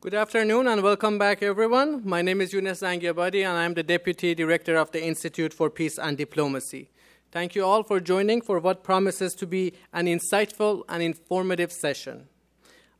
Good afternoon and welcome back, everyone. My name is Younes Zangiabadi and I'm the Deputy Director of the Institute for Peace and Diplomacy. Thank you all for joining for what promises to be an insightful and informative session.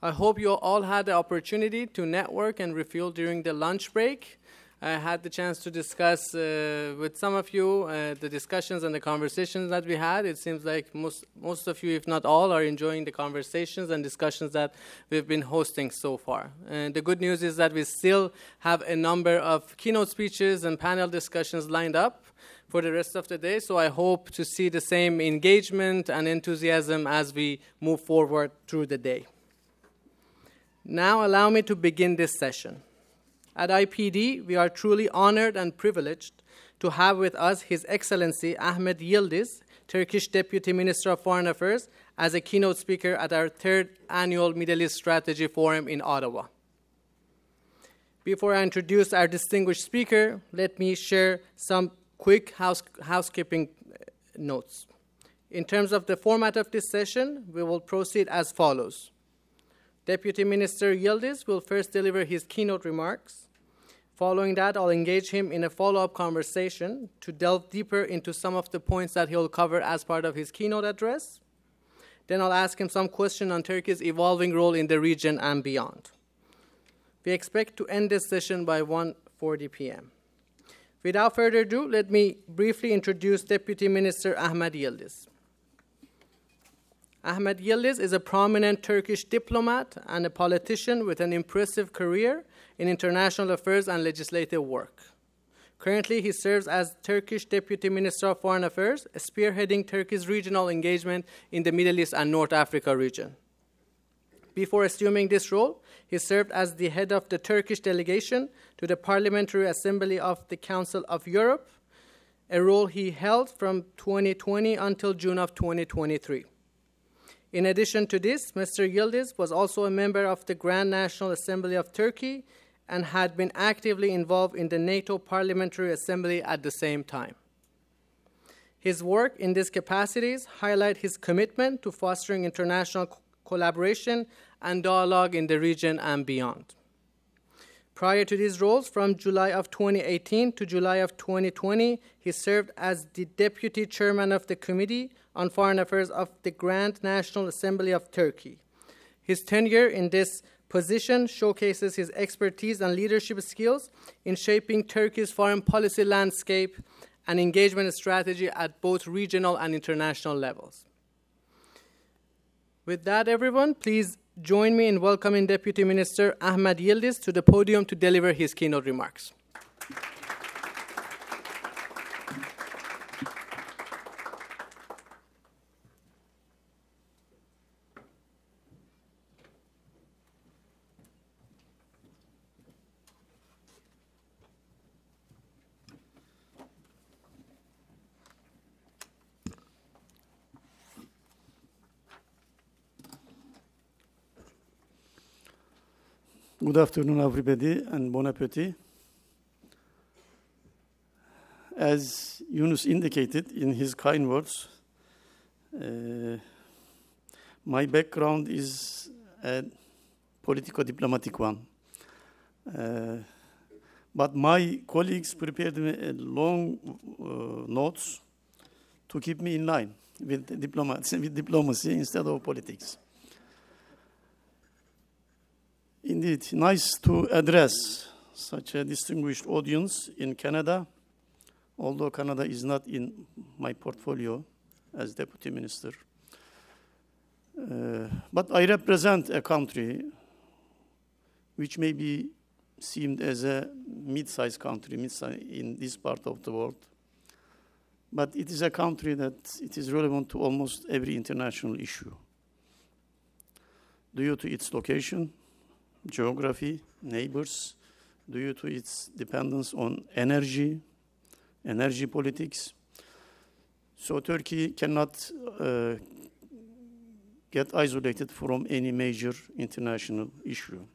I hope you all had the opportunity to network and refuel during the lunch break. I had the chance to discuss with some of you the discussions and the conversations that we had. It seems like most of you, if not all, are enjoying the conversations and discussions that we've been hosting so far. And the good news is that we still have a number of keynote speeches and panel discussions lined up for the rest of the day, so I hope to see the same engagement and enthusiasm as we move forward through the day. Now allow me to begin this session. At IPD, we are truly honored and privileged to have with us His Excellency Ahmet Yildiz, Turkish Deputy Minister of Foreign Affairs, as a keynote speaker at our third annual Middle East Strategy Forum in Ottawa. Before I introduce our distinguished speaker, let me share some quick housekeeping notes. In terms of the format of this session, we will proceed as follows. Deputy Minister Yildiz will first deliver his keynote remarks. Following that, I'll engage him in a follow-up conversation to delve deeper into some of the points that he'll cover as part of his keynote address. Then I'll ask him some questions on Turkey's evolving role in the region and beyond. We expect to end this session by 1:40 p.m. Without further ado, let me briefly introduce Deputy Minister Ahmet Yildiz. Ahmet Yildiz is a prominent Turkish diplomat and a politician with an impressive career in international affairs and legislative work. Currently, he serves as Turkish Deputy Minister of Foreign Affairs, spearheading Turkey's regional engagement in the Middle East and North Africa region. Before assuming this role, he served as the head of the Turkish delegation to the Parliamentary Assembly of the Council of Europe, a role he held from 2020 until June of 2023. In addition to this, Mr. Yildiz was also a member of the Grand National Assembly of Turkey and had been actively involved in the NATO Parliamentary Assembly at the same time. His work in these capacities highlight his commitment to fostering international collaboration and dialogue in the region and beyond. Prior to these roles, from July of 2018 to July of 2020, he served as the Deputy Chairman of the Committee on Foreign Affairs of the Grand National Assembly of Turkey. His tenure in this position showcases his expertise and leadership skills in shaping Turkey's foreign policy landscape and engagement strategy at both regional and international levels. With that, everyone, please join me in welcoming Deputy Minister Ahmet Yildiz to the podium to deliver his keynote remarks. Good afternoon, everybody, and bon appetit. As Younes indicated in his kind words, my background is a politico-diplomatic one. But my colleagues prepared me a long notes to keep me in line with diplomacy instead of politics. Indeed, nice to address such a distinguished audience in Canada, although Canada is not in my portfolio as Deputy Minister. But I represent a country which may be seen as a mid-sized country in this part of the world. But it is a country that it is relevant to almost every international issue due to its location, geography, neighbors, due to its dependence on energy politics. So Turkey cannot get isolated from any major international issue.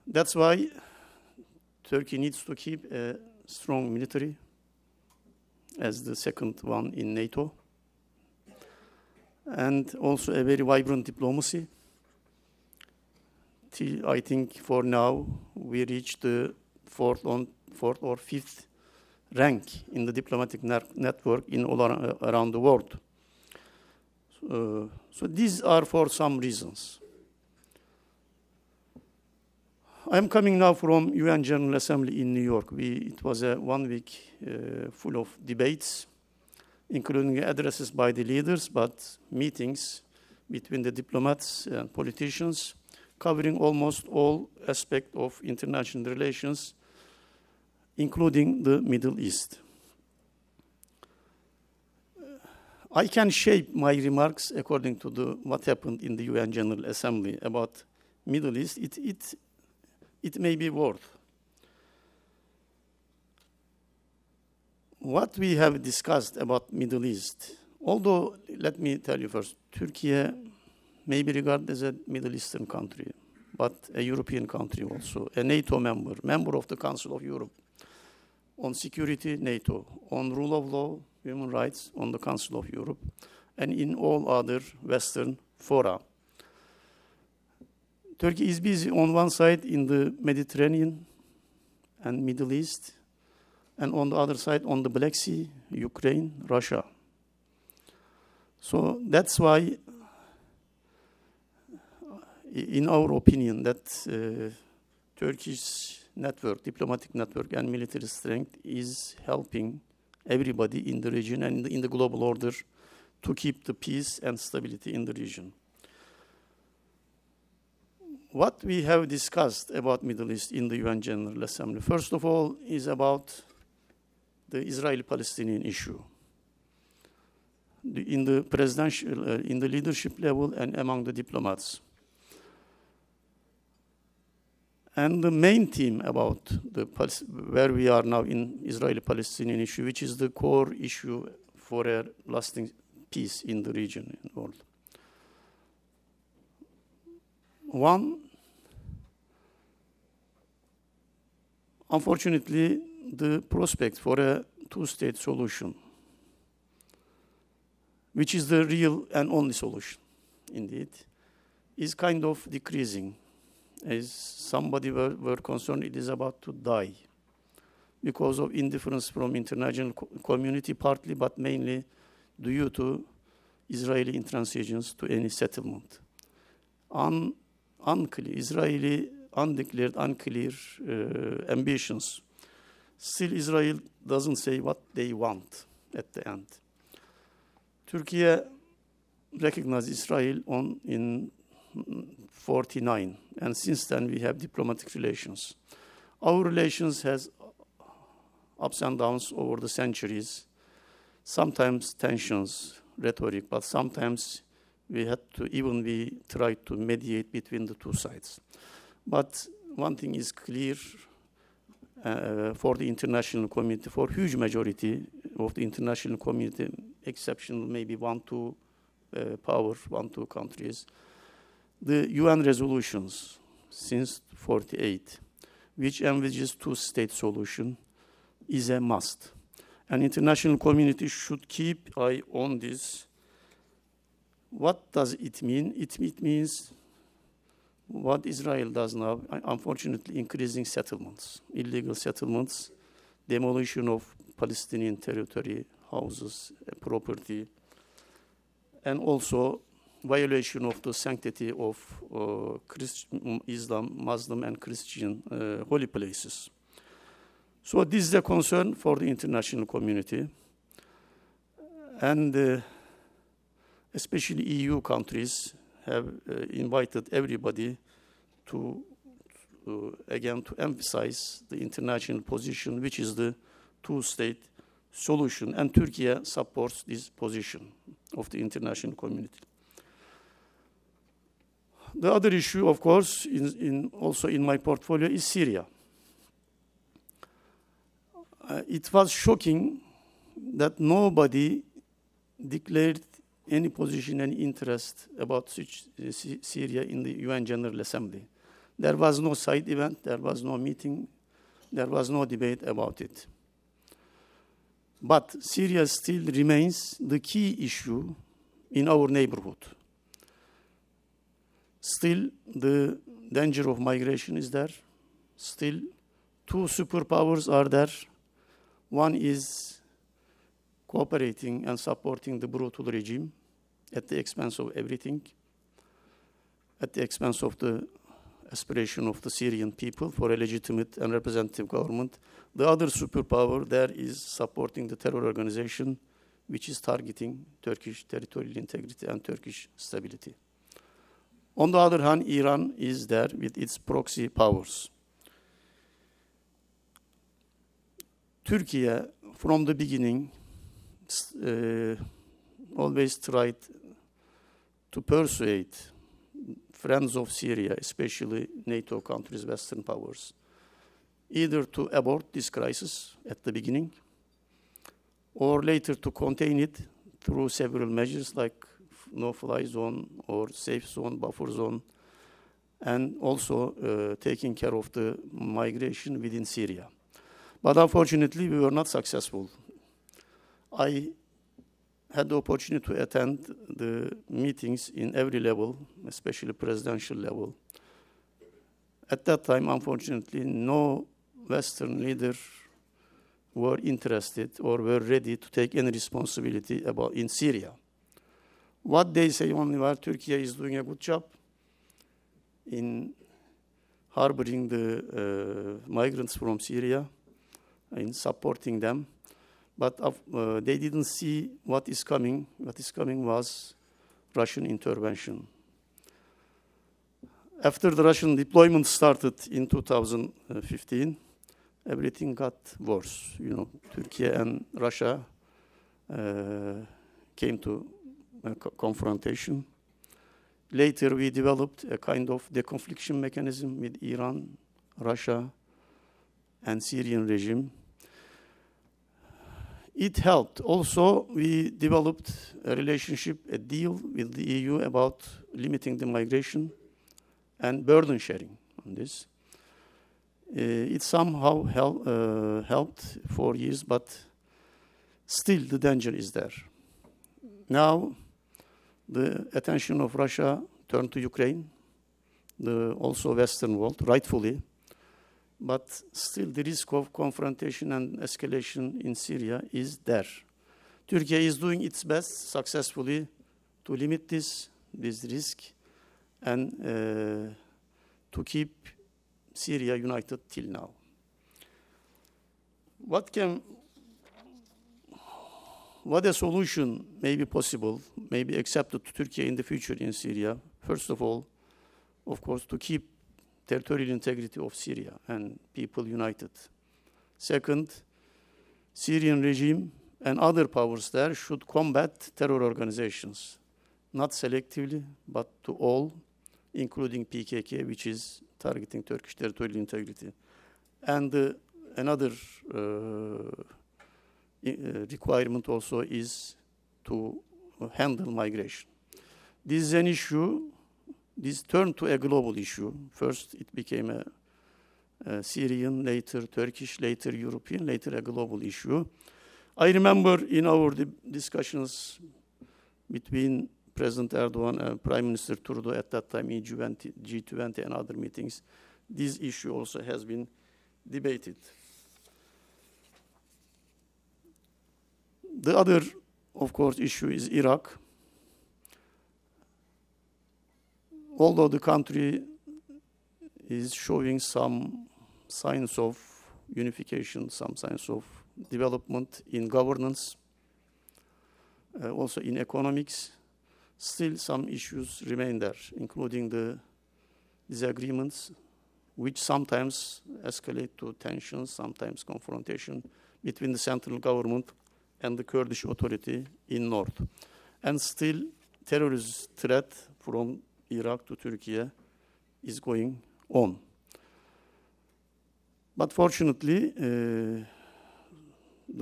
That's why Turkey needs to keep a strong military as the second one in NATO, and also a very vibrant diplomacy till I think for now we reached the fourth or fifth rank in the diplomatic network in all around the world. So these are for some reasons. I'm coming now from UN General Assembly in New York. It was a 1 week full of debates, including addresses by the leaders, but meetings between the diplomats and politicians, covering almost all aspects of international relations, including the Middle East. I can shape my remarks according to what happened in the UN General Assembly about Middle East. It may be worth. What we have discussed about Middle East, although, let me tell you first, Turkey may be regarded as a Middle Eastern country, but a European country also, a NATO member of the Council of Europe, on security, NATO, on rule of law, human rights, on the Council of Europe, and in all other Western fora. Turkey is busy on one side in the Mediterranean and Middle East, and on the other side on the Black Sea, Ukraine, Russia. So that's why, in our opinion, that Turkish network, diplomatic network and military strength is helping everybody in the region and in the global order to keep the peace and stability in the region. What we have discussed about Middle East in the UN General Assembly, first of all, is about the Israeli-Palestinian issue. In the presidential, in the leadership level and among the diplomats. And the main theme about where we are now in Israeli-Palestinian issue, which is the core issue for a lasting peace in the region and world. One, unfortunately, the prospect for a two-state solution, which is the real and only solution, indeed, is kind of decreasing. As somebody were concerned, it is about to die because of indifference from international community partly, but mainly due to Israeli intransigence to any settlement. Unclear, Israeli undeclared, unclear ambitions. Still, Israel doesn't say what they want at the end. Turkey recognized Israel in 1949, and since then we have diplomatic relations. Our relations has ups and downs over the centuries, sometimes tensions, rhetoric, but sometimes we tried to mediate between the two sides. But one thing is clear for the international community, for huge majority of the international community, exception maybe one, two countries, the UN resolutions since 1948, which envisages two-state solution, is a must. And international community should keep eye on this. What does it mean? It means what Israel does now, unfortunately, increasing settlements, illegal settlements, demolition of Palestinian territory, houses, property, and also violation of the sanctity of Islam, Muslim, and Christian holy places. So this is a concern for the international community. And especially EU countries have invited everybody to emphasize the international position, which is the two-state solution. And Turkey supports this position of the international community. The other issue, of course, also in my portfolio is Syria. It was shocking that nobody declared any position, any interest about Syria in the UN General Assembly. There was no side event, there was no meeting, there was no debate about it. But Syria still remains the key issue in our neighborhood. Still, the danger of migration is there. Still, two superpowers are there. One is cooperating and supporting the brutal regime at the expense of everything, at the expense of the aspiration of the Syrian people for a legitimate and representative government. The other superpower there is supporting the terror organization, which is targeting Turkish territorial integrity and Turkish stability. On the other hand, Iran is there with its proxy powers. Turkey, from the beginning, always tried to persuade friends of Syria, especially NATO countries, Western powers, either to abort this crisis at the beginning or later to contain it through several measures like no-fly zone or safe zone, buffer zone, and also taking care of the migration within Syria. But unfortunately, we were not successful. I had the opportunity to attend the meetings in every level, especially presidential level. At that time, unfortunately, no Western leader were interested or were ready to take any responsibility about in Syria. What they say only was Turkey is doing a good job in harboring the migrants from Syria, in supporting them. But they didn't see what is coming. What is coming was Russian intervention. After the Russian deployment started in 2015, everything got worse. You know, Turkey and Russia came to a confrontation. Later, we developed a kind of deconfliction mechanism with Iran, Russia, and Syrian regime. It helped. Also, we developed a relationship, a deal with the EU about limiting the migration and burden sharing on this. It somehow helped for years, but still the danger is there. Now, the attention of Russia turned to Ukraine, the also Western world, rightfully. But still the risk of confrontation and escalation in Syria is there. Turkey is doing its best successfully to limit this risk and to keep Syria united till now. What a solution may be possible, may be accepted to Turkey in the future in Syria? First of all, of course, to keep territorial integrity of Syria and people united. Second, Syrian regime and other powers there should combat terror organizations, not selectively, but to all, including PKK, which is targeting Turkish territorial integrity. And another requirement also is to handle migration. This is an issue. This turned to a global issue. First, it became a Syrian, later Turkish, later European, later a global issue. I remember in our discussions between President Erdogan and Prime Minister Trudeau at that time in G20 and other meetings, this issue also has been debated. The other, of course, issue is Iraq. Although the country is showing some signs of unification, some signs of development in governance, also in economics, still some issues remain there, including the disagreements, which sometimes escalate to tensions, sometimes confrontation between the central government and the Kurdish Authority in north. And still, terrorist threat from Iraq to Turkey is going on. But fortunately, the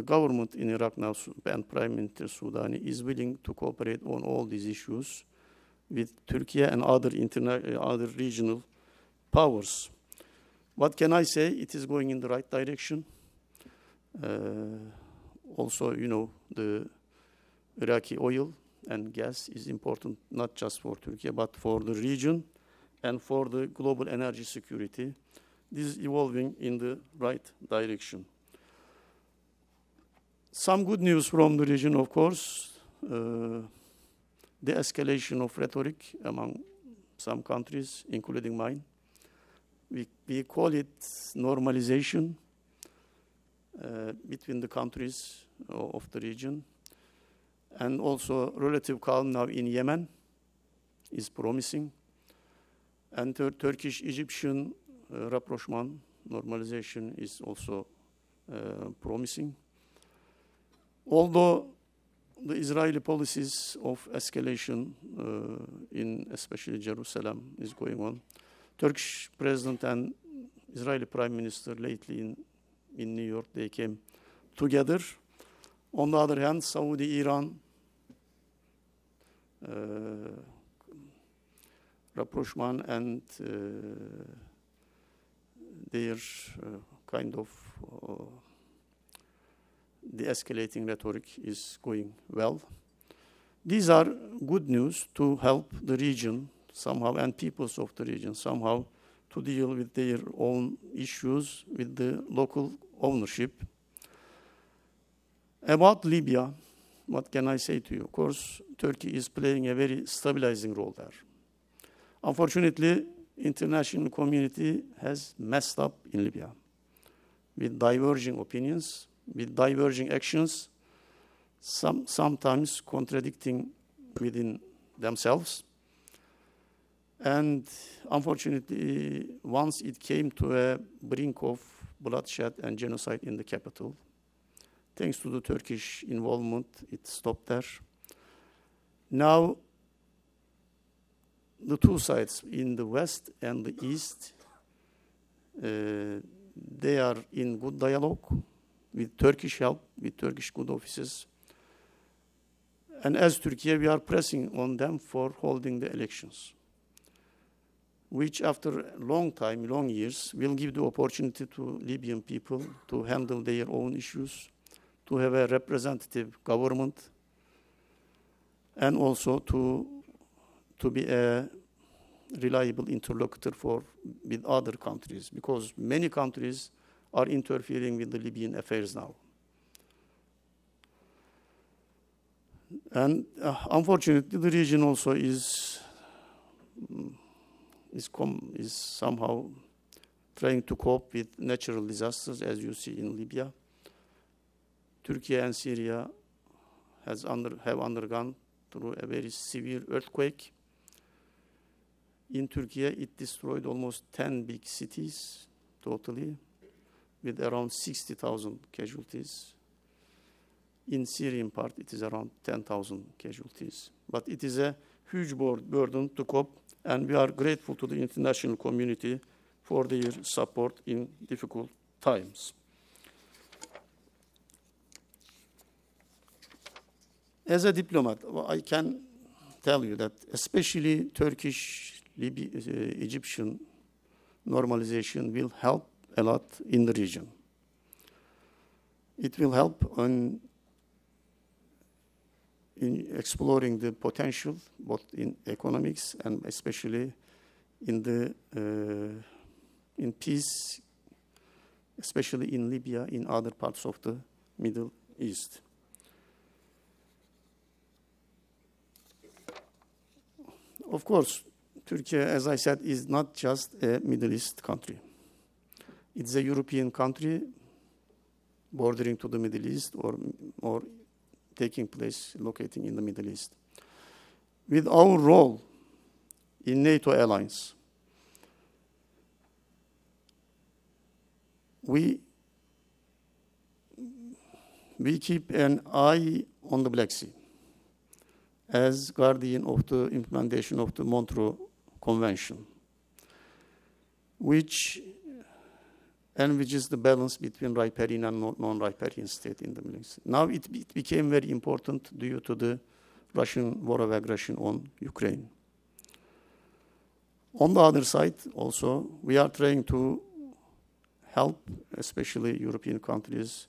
government in Iraq now and Prime Minister Soudani is willing to cooperate on all these issues with Turkey and other regional powers. What can I say? It is going in the right direction. Also, you know, the Iraqi oil and gas is important not just for Turkey, but for the region and for the global energy security. This is evolving in the right direction. Some good news from the region, of course, the escalation of rhetoric among some countries, including mine. We call it normalization between the countries of the region. And also relative calm now in Yemen is promising. And Turkish-Egyptian rapprochement, normalization is also promising. Although the Israeli policies of escalation in especially Jerusalem is going on, Turkish president and Israeli prime minister lately in New York, they came together. On the other hand, Saudi-Iran rapprochement and their kind of de-escalating rhetoric is going well. These are good news to help the region somehow and peoples of the region somehow to deal with their own issues with the local ownership. About Libya, what can I say to you? Of course, Turkey is playing a very stabilizing role there. Unfortunately, international community has messed up in Libya with diverging opinions, with diverging actions, sometimes contradicting within themselves. And unfortunately, once it came to a brink of bloodshed and genocide in the capital, thanks to the Turkish involvement, it stopped there. Now, the two sides in the west and the east, they are in good dialogue with Turkish help, with Turkish good offices. And as Turkey, we are pressing on them for holding the elections, which after a long time, long years, will give the opportunity to Libyan people to handle their own issues, to have a representative government, and also to be a reliable interlocutor with other countries, because many countries are interfering with the Libyan affairs now. And unfortunately, the region also is somehow trying to cope with natural disasters, as you see in Libya. Turkey and Syria have undergone through a very severe earthquake. In Turkey, it destroyed almost 10 big cities totally, with around 60,000 casualties. In Syrian part, it is around 10,000 casualties. But it is a huge burden to cope, and we are grateful to the international community for their support in difficult times. As a diplomat, I can tell you that especially Turkish-Egyptian normalization will help a lot in the region. It will help in exploring the potential, both in economics and especially in peace, especially in Libya, in other parts of the Middle East. Of course, Turkey, as I said, is not just a Middle East country. It's a European country bordering to the Middle East or taking place, locating in the Middle East. With our role in NATO alliance, we keep an eye on the Black Sea as guardian of the implementation of the Montreux Convention, which envisages the balance between riparian and non-riparian state in the Middle East. Now it became very important due to the Russian war of aggression on Ukraine. On the other side, also, we are trying to help, especially European countries,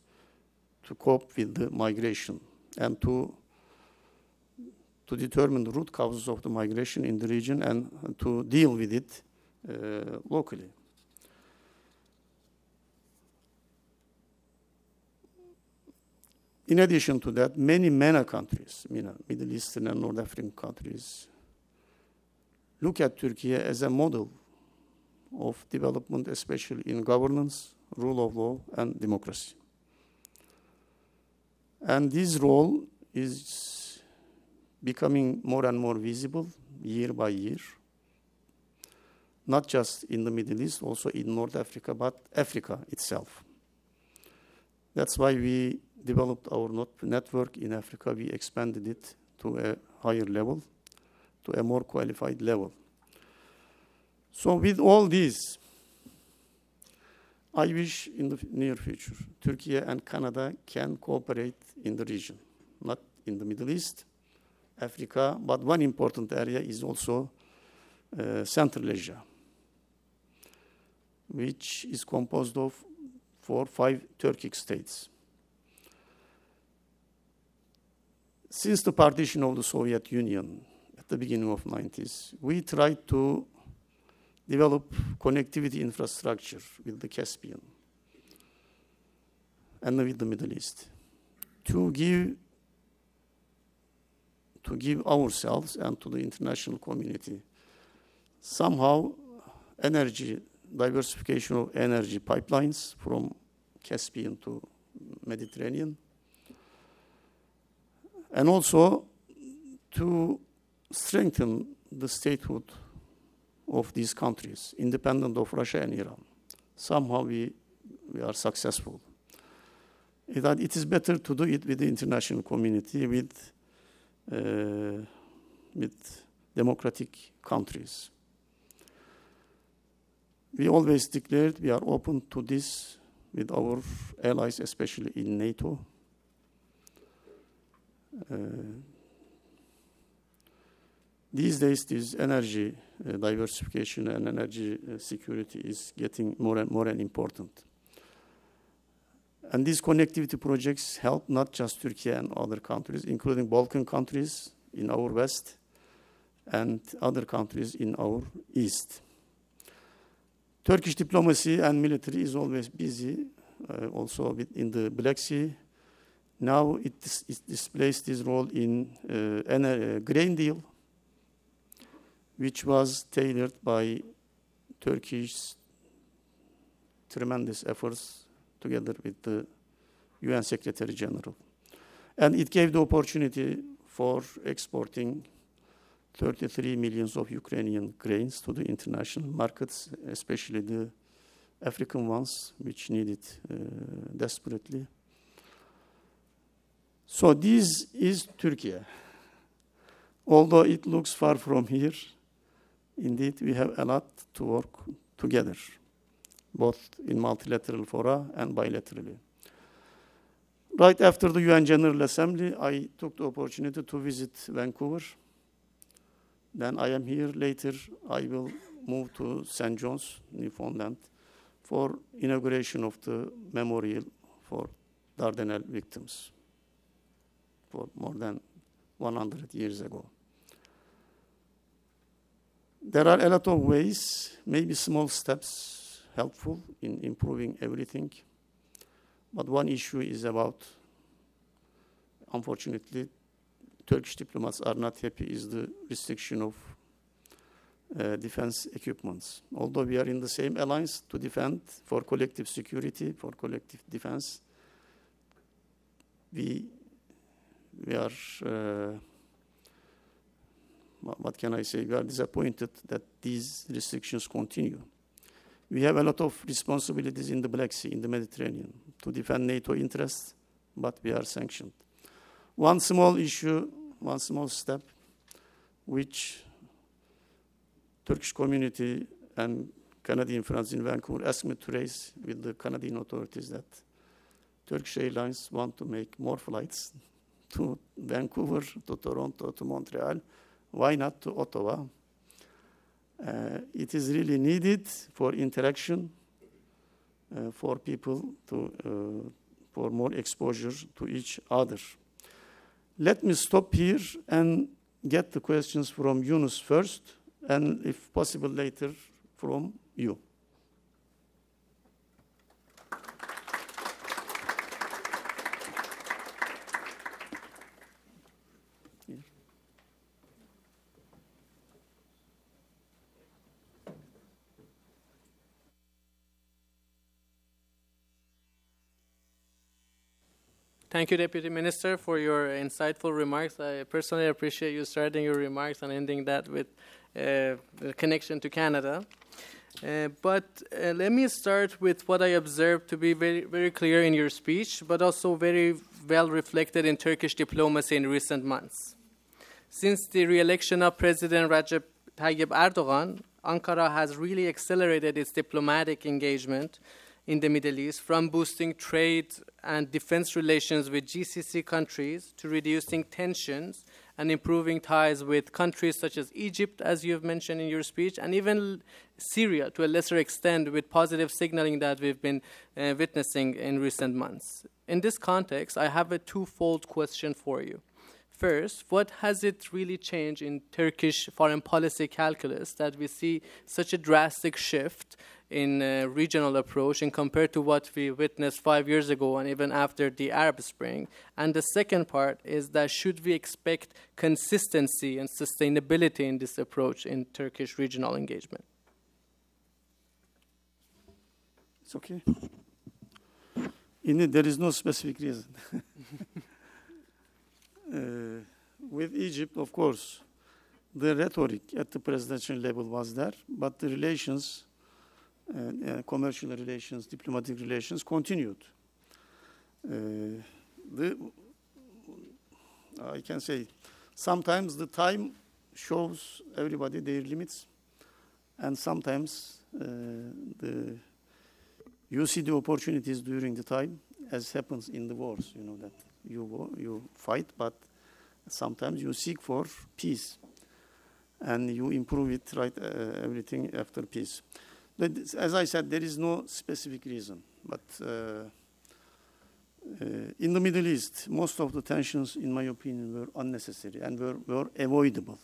to cope with the migration and to to determine the root causes of the migration in the region and to deal with it locally. In addition to that, many MENA countries, Middle Eastern and North African countries, look at Turkey as a model of development, especially in governance, rule of law, and democracy. And this role is becoming more and more visible year by year, not just in the Middle East, also in North Africa, but Africa itself. That's why we developed our network in Africa. We expanded it to a higher level, to a more qualified level. So with all this, I wish in the near future, Turkey and Canada can cooperate in the region, not in the Middle East, Africa, but one important area is also Central Asia, which is composed of 5 Turkic states. Since the partition of the Soviet Union at the beginning of the 90s, we tried to develop connectivity infrastructure with the Caspian and with the Middle East to give ourselves and to the international community somehow diversification of energy pipelines from Caspian to Mediterranean, and also to strengthen the statehood of these countries, independent of Russia and Iran. Somehow we are successful. That it is better to do it with the international community, with democratic countries. We always declared we are open to this with our allies, especially in NATO. These days, this energy diversification and energy security is getting more and important. And these connectivity projects help not just Turkey and other countries, including Balkan countries in our west and other countries in our east. Turkish diplomacy and military is always busy, also in the Black Sea. Now it displays this role in a grain deal, which was tailored by Turkey's tremendous efforts together with the UN Secretary General. And it gave the opportunity for exporting 33 million of Ukrainian grains to the international markets, especially the African ones, which need it desperately. So this is Turkey. Although it looks far from here, indeed we have a lot to work together, both in multilateral fora and bilaterally. Right after the UN General Assembly, I took the opportunity to visit Vancouver. Then I am here. Later, I will move to St. John's, Newfoundland, for inauguration of the memorial for Dardanelles victims for more than 100 years ago. There are a lot of ways, maybe small steps, helpful in improving everything. But one issue is about, unfortunately, Turkish diplomats are not happy is the restriction of defense equipments. Although we are in the same alliance to defend for collective security, for collective defense, we are, what can I say, we are disappointed that these restrictions continue. We have a lot of responsibilities in the Black Sea, in the Mediterranean, to defend NATO interests, but we are sanctioned. One small issue, one small step, which Turkish community and Canadian friends in Vancouver asked me to raise with the Canadian authorities, that Turkish Airlines want to make more flights to Vancouver, to Toronto, to Montreal. Why not to Ottawa? It is really needed for interaction, for people for more exposure to each other. Let me stop here and get the questions from Younes first, and if possible later from you. Thank you, Deputy Minister, for your insightful remarks. I personally appreciate you starting your remarks and ending that with the connection to Canada. But let me start with what I observed to be very, very clear in your speech, but also very well reflected in Turkish diplomacy in recent months. Since the re-election of President Recep Tayyip Erdogan, Ankara has really accelerated its diplomatic engagement in the Middle East, from boosting trade and defense relations with GCC countries to reducing tensions and improving ties with countries such as Egypt, as you have mentioned in your speech, and even Syria to a lesser extent, with positive signaling that we've been witnessing in recent months. In this context, I have a twofold question for you. First, what has it really changed in Turkish foreign policy calculus that we see such a drastic shift in regional approach and compared to what we witnessed 5 years ago and even after the Arab Spring? And the second part is that should we expect consistency and sustainability in this approach in Turkish regional engagement? It's okay. There is no specific reason. With Egypt, of course, the rhetoric at the presidential level was there, but the relations, commercial relations, diplomatic relations continued. I can say sometimes the time shows everybody their limits, and sometimes you see the opportunities during the time, as happens in the wars, you know, that you fight, but sometimes you seek for peace, and you improve it, right, everything after peace. But as I said, there is no specific reason, but in the Middle East, most of the tensions, in my opinion, were unnecessary and were avoidable.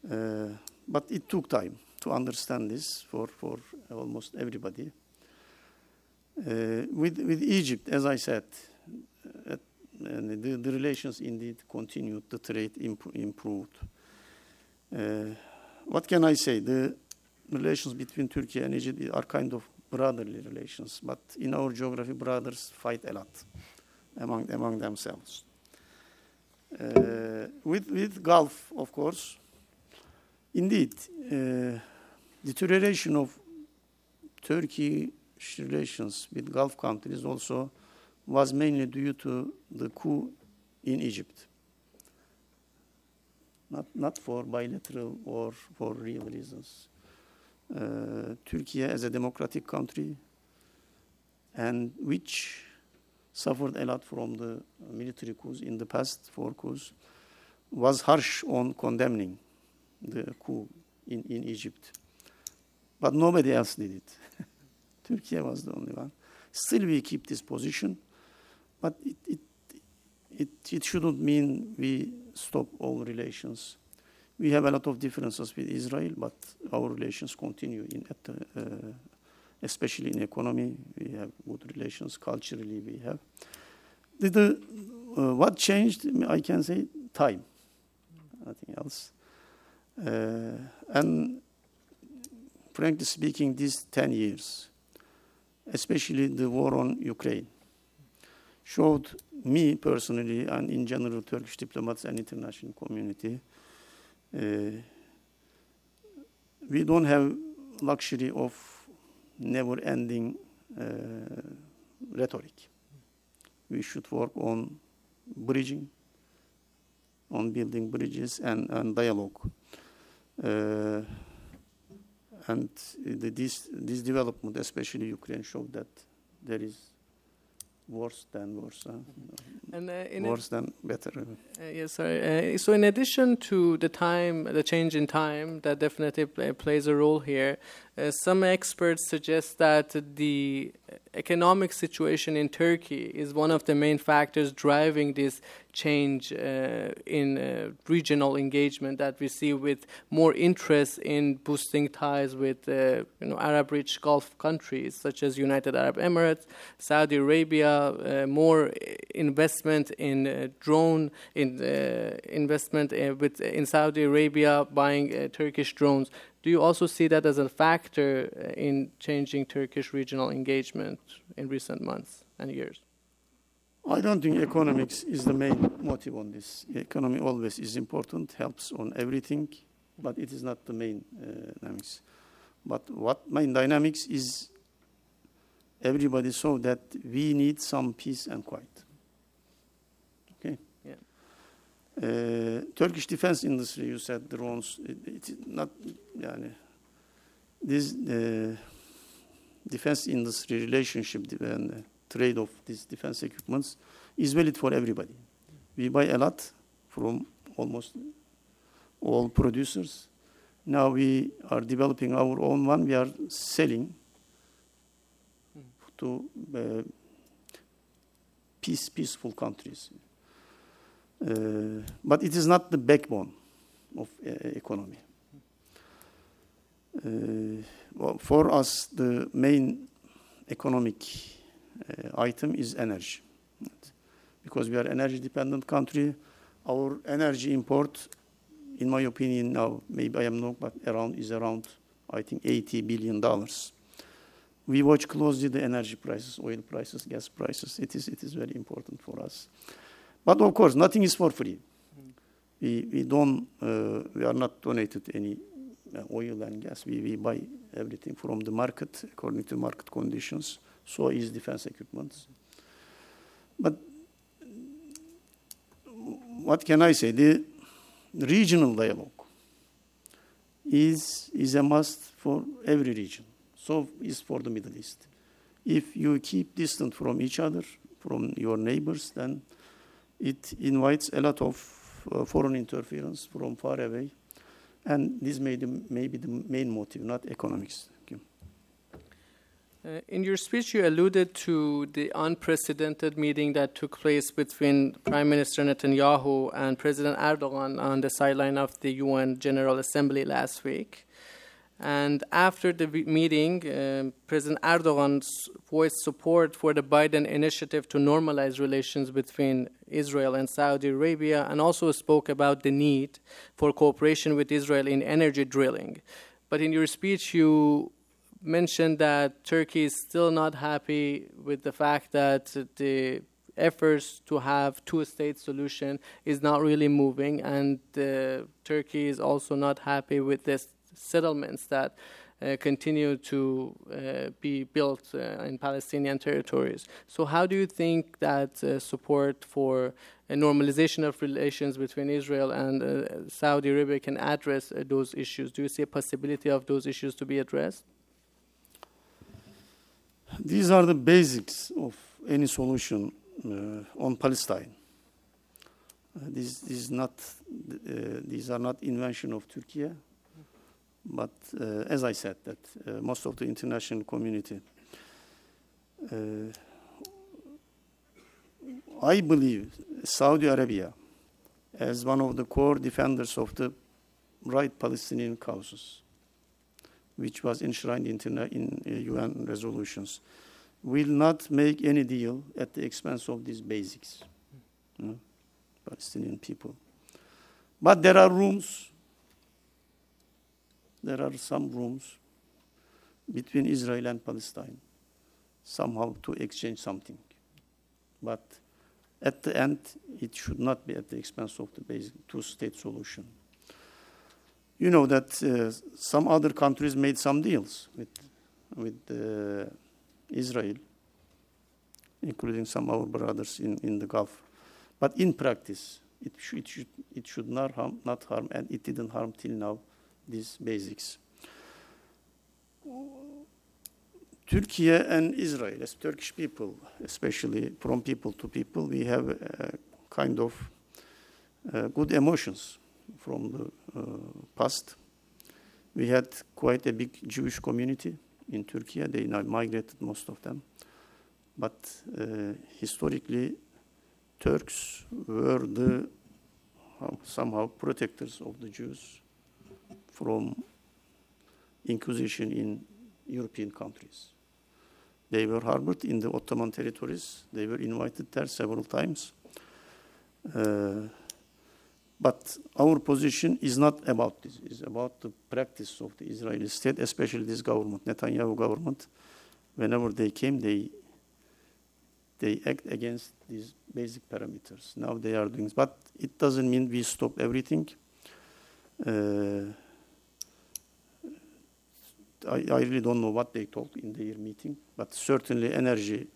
But it took time to understand this for almost everybody. With Egypt, as I said, the relations indeed continued, the trade improved. What can I say? The relations between Turkey and Egypt are kind of brotherly relations, but in our geography, brothers fight a lot among themselves. With Gulf, of course, indeed, deterioration of Turkish relations with Gulf countries also was mainly due to the coup in Egypt. Not for bilateral or for real reasons. Turkey as a democratic country, and which suffered a lot from the military coups in the past, 4 coups, was harsh on condemning the coup in Egypt. But nobody else did it. Turkey was the only one. Still we keep this position, but it shouldn't mean we stop all relations. We have a lot of differences with Israel, but our relations continue, especially in economy. We have good relations. Culturally, we have. What changed, I can say, time. Nothing else. And frankly speaking, these 10 years, especially the war on Ukraine, showed me personally, and in general Turkish diplomats and international community, we don't have luxury of never-ending rhetoric. We should work on bridging, on building bridges and dialogue. And this development, especially Ukraine, showed that there is worse than worse, and worse than better. Yes, sorry. So in addition to the change in time, that definitely plays a role here. Some experts suggest that the economic situation in Turkey is one of the main factors driving this change in regional engagement that we see, with more interest in boosting ties with Arab-rich Gulf countries such as United Arab Emirates, Saudi Arabia, more investment in investment in Saudi Arabia buying Turkish drones. Do you also see that as a factor in changing Turkish regional engagement in recent months and years? I don't think economics is the main motive on this. Economy always is important, helps on everything, but it is not the main dynamics. But what main dynamics is, everybody saw that we need some peace and quiet. Okay? Yeah. Turkish defense industry, you said drones, it's not, this defense industry relationship and trade of these defense equipments is valid for everybody. We buy a lot from almost all producers. Now we are developing our own one. We are selling to peaceful countries. But it is not the backbone of economy. Well, for us, the main economic item is energy, because we are an energy-dependent country. Our energy import, in my opinion, now maybe I am not, but around I think $80 billion. We watch closely the energy prices, oil prices, gas prices. It is very important for us. But of course, nothing is for free. We are not donated any oil and gas. We buy everything from the market according to market conditions. So is defense equipment. But what can I say? The regional dialogue is a must for every region. So is for the Middle East. If you keep distant from each other, from your neighbors, then it invites a lot of foreign interference from far away. And this may be the main motive, not economics. In your speech, you alluded to the unprecedented meeting that took place between Prime Minister Netanyahu and President Erdogan on the sideline of the UN General Assembly last week. And after the meeting, President Erdogan voiced support for the Biden initiative to normalize relations between Israel and Saudi Arabia, and also spoke about the need for cooperation with Israel in energy drilling. But in your speech, you mentioned that Turkey is still not happy with the fact that the efforts to have two-state solution is not really moving, and Turkey is also not happy with this settlements that continue to be built in Palestinian territories. So how do you think that support for a normalization of relations between Israel and Saudi Arabia can address those issues? Do you see a possibility of those issues to be addressed? These are the basics of any solution on Palestine. These are not invention of Turkey, but as I said, that most of the international community, I believe Saudi Arabia as one of the core defenders of the right Palestinian causes, which was enshrined in UN resolutions, will not make any deal at the expense of these basics, Palestinian people. But there are some rooms between Israel and Palestine, somehow to exchange something. But at the end, it should not be at the expense of the basic two-state solution. You know that some other countries made some deals with Israel, including some of our brothers in the Gulf. But in practice, it should not harm, and it didn't harm till now, these basics. Turkey and Israel, as Turkish people, especially from people to people, we have kind of good emotions from the past. We had quite a big Jewish community in Turkey. They now migrated, most of them. but historically, Turks were the somehow protectors of the Jews from Inquisition in European countries. They were harbored in the Ottoman territories. They were invited there several times. But our position is not about this. It's about the practice of the Israeli state, especially this government, Netanyahu government. Whenever they came, they act against these basic parameters. Now they are doing, but it doesn't mean we stop everything. I really don't know what they talked in their meeting, but certainly energy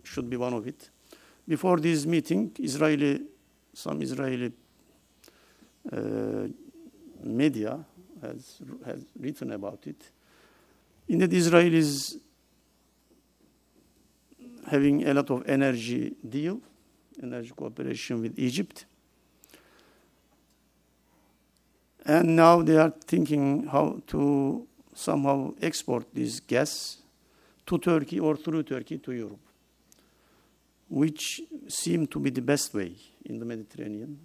should be one of it. Before this meeting, some Israeli media has written about it. In that Israelis having a lot of energy cooperation with Egypt. And now they are thinking how to somehow export this gas to Turkey or through Turkey to Europe, which seemed to be the best way in the Mediterranean.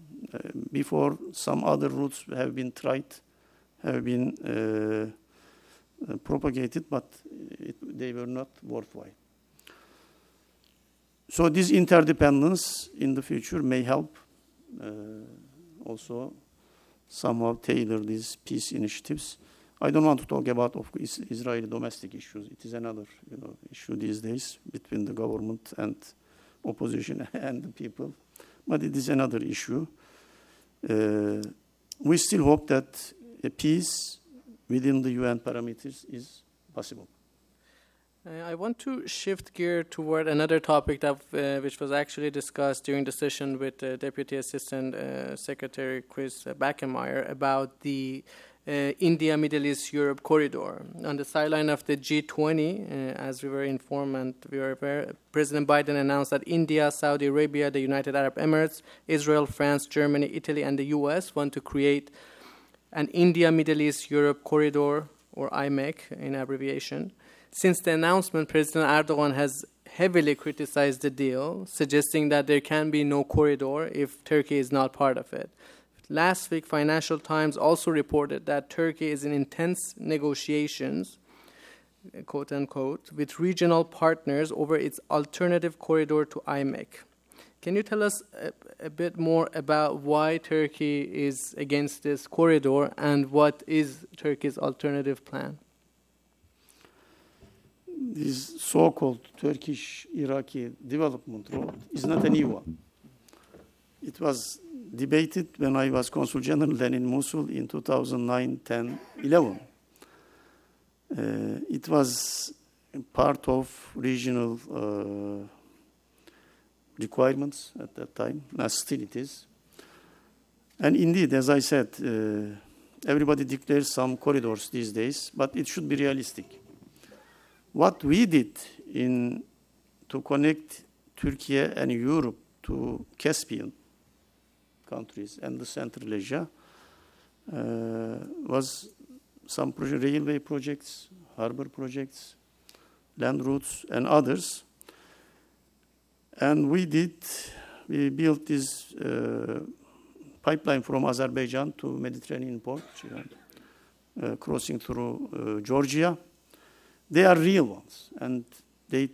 Before, some other routes have been tried, have been propagated, but they were not worthwhile. So this interdependence in the future may help also somehow tailor these peace initiatives. I don't want to talk about Israeli domestic issues. It is another issue these days between the government and opposition and the people. But it is another issue. We still hope that a peace within the UN parameters is possible. I want to shift gear toward another topic that which was actually discussed during the session with Deputy Assistant Secretary Chris Backenmeyer about the India, Middle East, Europe corridor. On the sideline of the G20, as we were informed and we were aware, President Biden announced that India, Saudi Arabia, the United Arab Emirates, Israel, France, Germany, Italy, and the US want to create an India, Middle East, Europe corridor, or IMEC in abbreviation. Since the announcement, President Erdogan has heavily criticized the deal, suggesting that there can be no corridor if Turkey is not part of it. Last week, Financial Times also reported that Turkey is in intense negotiations, quote unquote, with regional partners over its alternative corridor to IMEC. Can you tell us a bit more about why Turkey is against this corridor and what is Turkey's alternative plan? This so-called Turkish-Iraqi development road is not a new one. It was debated when I was Consul General then in Mosul in 2009, 10, 11. It was part of regional requirements at that time, as still it is. And indeed, as I said, everybody declares some corridors these days, but it should be realistic. What we did to connect Turkey and Europe to Caspian countries and the Central Asia was some railway projects, harbor projects, land routes, and others. And we built this pipeline from Azerbaijan to Mediterranean port, crossing through Georgia. They are real ones, and they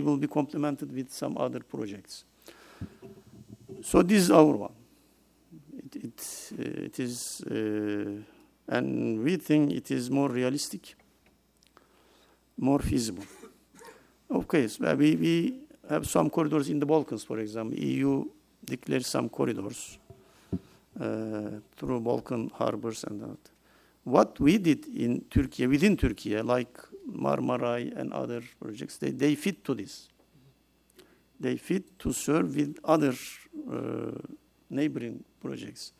will be complemented with some other projects. So this is our one. It is, and we think it is more realistic, more feasible. Okay, so we have some corridors in the Balkans, for example. EU declared some corridors through Balkan harbors and that. What we did in Turkey, within Turkey, like Marmaray and other projects, they fit to this. They fit to serve with other neighboring projects.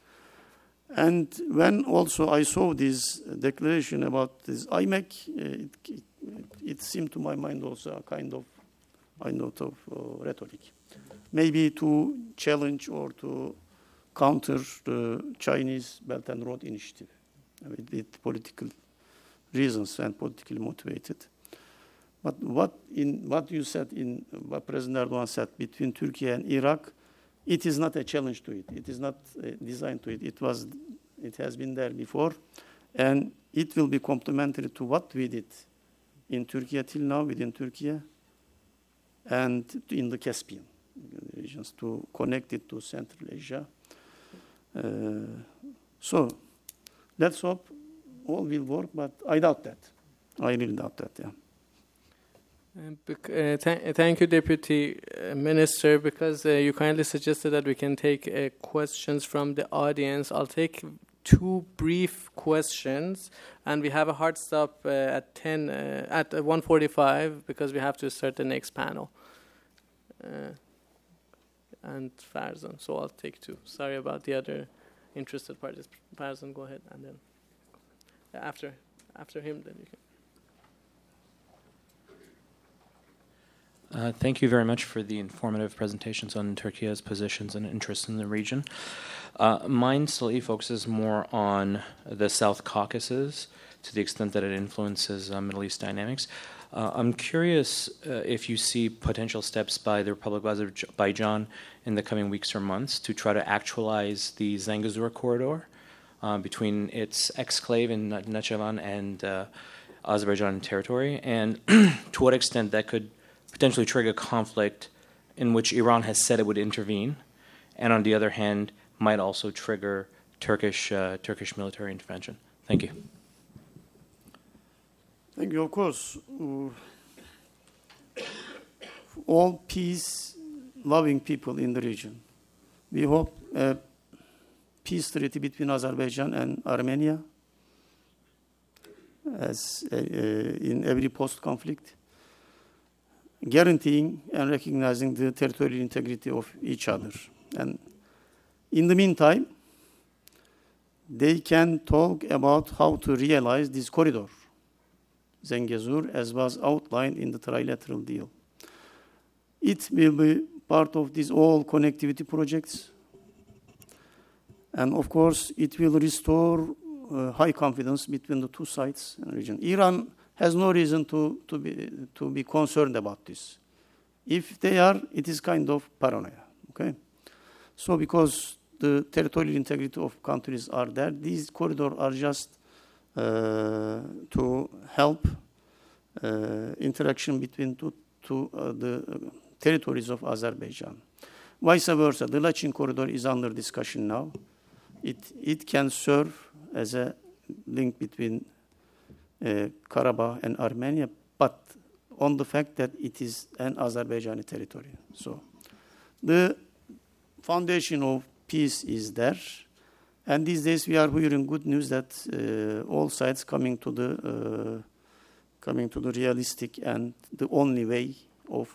And when also I saw this declaration about this IMEC, it seemed to my mind also a kind of rhetoric. Maybe to challenge or to counter the Chinese Belt and Road Initiative with political reasons and politically motivated. But what you said, in what President Erdogan said between Turkey and Iraq, it is not a challenge to it. It is not designed to it. It has been there before, and it will be complementary to what we did in Turkey till now, within Turkey, and in the Caspian regions, to connect it to Central Asia. So let's hope all will work, but I doubt that. I really doubt that, yeah. Thank you, Deputy Minister, because you kindly suggested that we can take questions from the audience. I'll take two brief questions, and we have a hard stop at 1:45 because we have to start the next panel. And Farzan, so I'll take two. Sorry about the other interested parties. Farzan, go ahead, and then after him, then you can. Thank you very much for the informative presentations on Turkey's positions and interests in the region. Mine slightly focuses more on the South Caucasus to the extent that it influences Middle East dynamics. I'm curious if you see potential steps by the Republic of Azerbaijan in the coming weeks or months to try to actualize the Zangezur corridor between its exclave in Nakhchivan and Azerbaijan territory, and to what extent that could potentially trigger conflict in which Iran has said it would intervene, and on the other hand, might also trigger Turkish military intervention. Thank you. Thank you. Of course, all peace-loving people in the region, we hope a peace treaty between Azerbaijan and Armenia, as in every post-conflict, guaranteeing and recognizing the territorial integrity of each other. And in the meantime, they can talk about how to realize this corridor, Zangezur, as was outlined in the trilateral deal. It will be part of these all connectivity projects. And of course, it will restore high confidence between the two sides in the region. Iran has no reason to be concerned about this. If they are, it is kind of paranoia, okay? So because the territorial integrity of countries are there, these corridors are just to help interaction between the territories of Azerbaijan. Vice versa, the Lachin corridor is under discussion now. It can serve as a link between Karabakh and Armenia, but on the fact that it is an Azerbaijani territory. So the foundation of peace is there, and these days we are hearing good news that all sides coming to the realistic and the only way of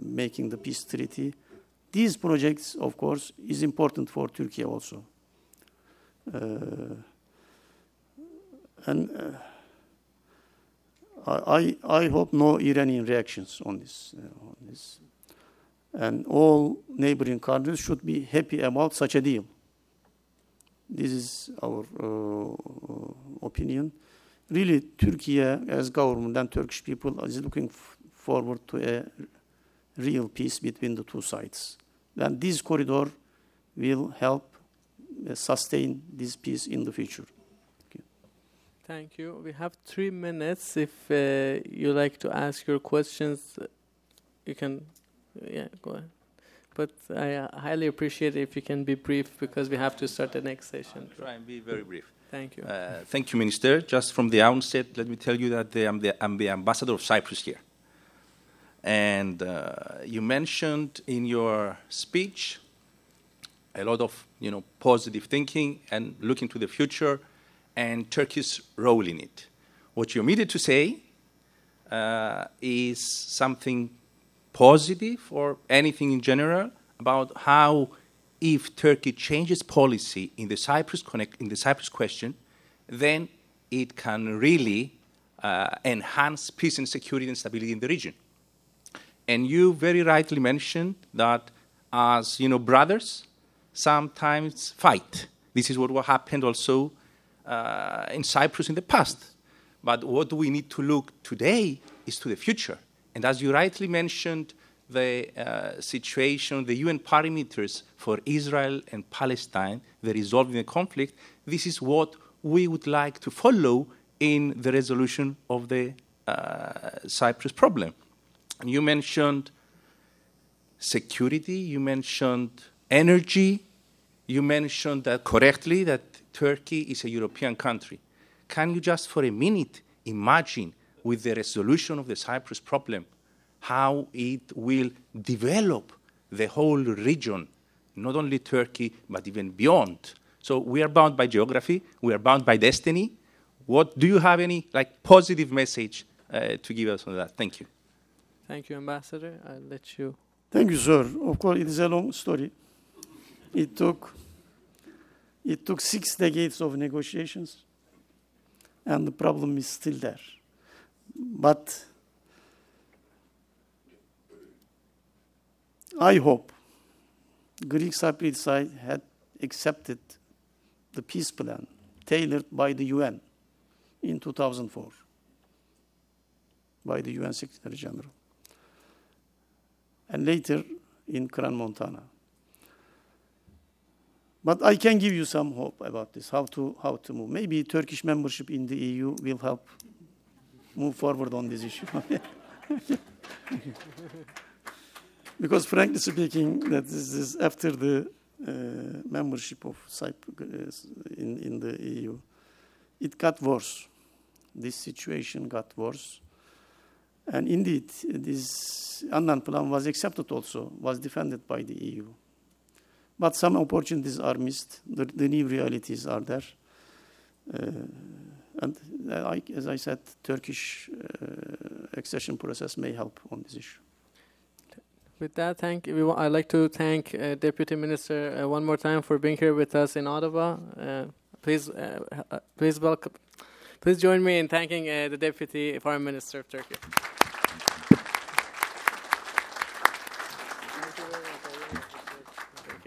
making the peace treaty. These projects, of course, is important for Turkey also. I hope no Iranian reactions on this. And all neighboring countries should be happy about such a deal. This is our opinion. Really, Turkey as government and Turkish people is looking forward to a real peace between the two sides. And this corridor will help sustain this peace in the future. Thank you. We have 3 minutes. If you like to ask your questions, you can, go ahead. But I highly appreciate it if you can be brief because we have to start the next session. I'll try and be very brief. Thank you. Thank you, Minister. Just from the outset, let me tell you that I'm the ambassador of Cyprus here. And you mentioned in your speech a lot of positive thinking and looking to the future and Turkey's role in it. What you omitted to say is something positive or anything in general about how, if Turkey changes policy in the Cyprus question, then it can really enhance peace and security and stability in the region. And you very rightly mentioned that as brothers sometimes fight. This is what happened also in Cyprus in the past. But what we need to look today is to the future. And as you rightly mentioned, the situation, the UN parameters for Israel and Palestine, the resolving the conflict, this is what we would like to follow in the resolution of the Cyprus problem. And you mentioned security, you mentioned energy, you mentioned that correctly that Turkey is a European country. Can you just for a minute imagine with the resolution of the Cyprus problem how it will develop the whole region, not only Turkey, but even beyond? So we are bound by geography, we are bound by destiny. What do you have any positive message to give us on that? Thank you. Thank you, Ambassador. I'll let you. Thank you, sir. Of course, it is a long story. It took 6 decades of negotiations, and the problem is still there. But I hope Greek Cypriot side had accepted the peace plan tailored by the UN in 2004, by the UN Secretary General, and later in Crans-Montana. But I can give you some hope about this, how to move. Maybe Turkish membership in the EU will help move forward on this issue. Because frankly speaking, that this is after the membership of Cyprus in the EU, it got worse. This situation got worse. And indeed, this Annan plan was accepted also, was defended by the EU. But some opportunities are missed. The new realities are there. And as I said, Turkish accession process may help on this issue. With that, I'd like to thank Deputy Minister one more time for being here with us in Ottawa. Please join me in thanking the Deputy Foreign Minister of Turkey.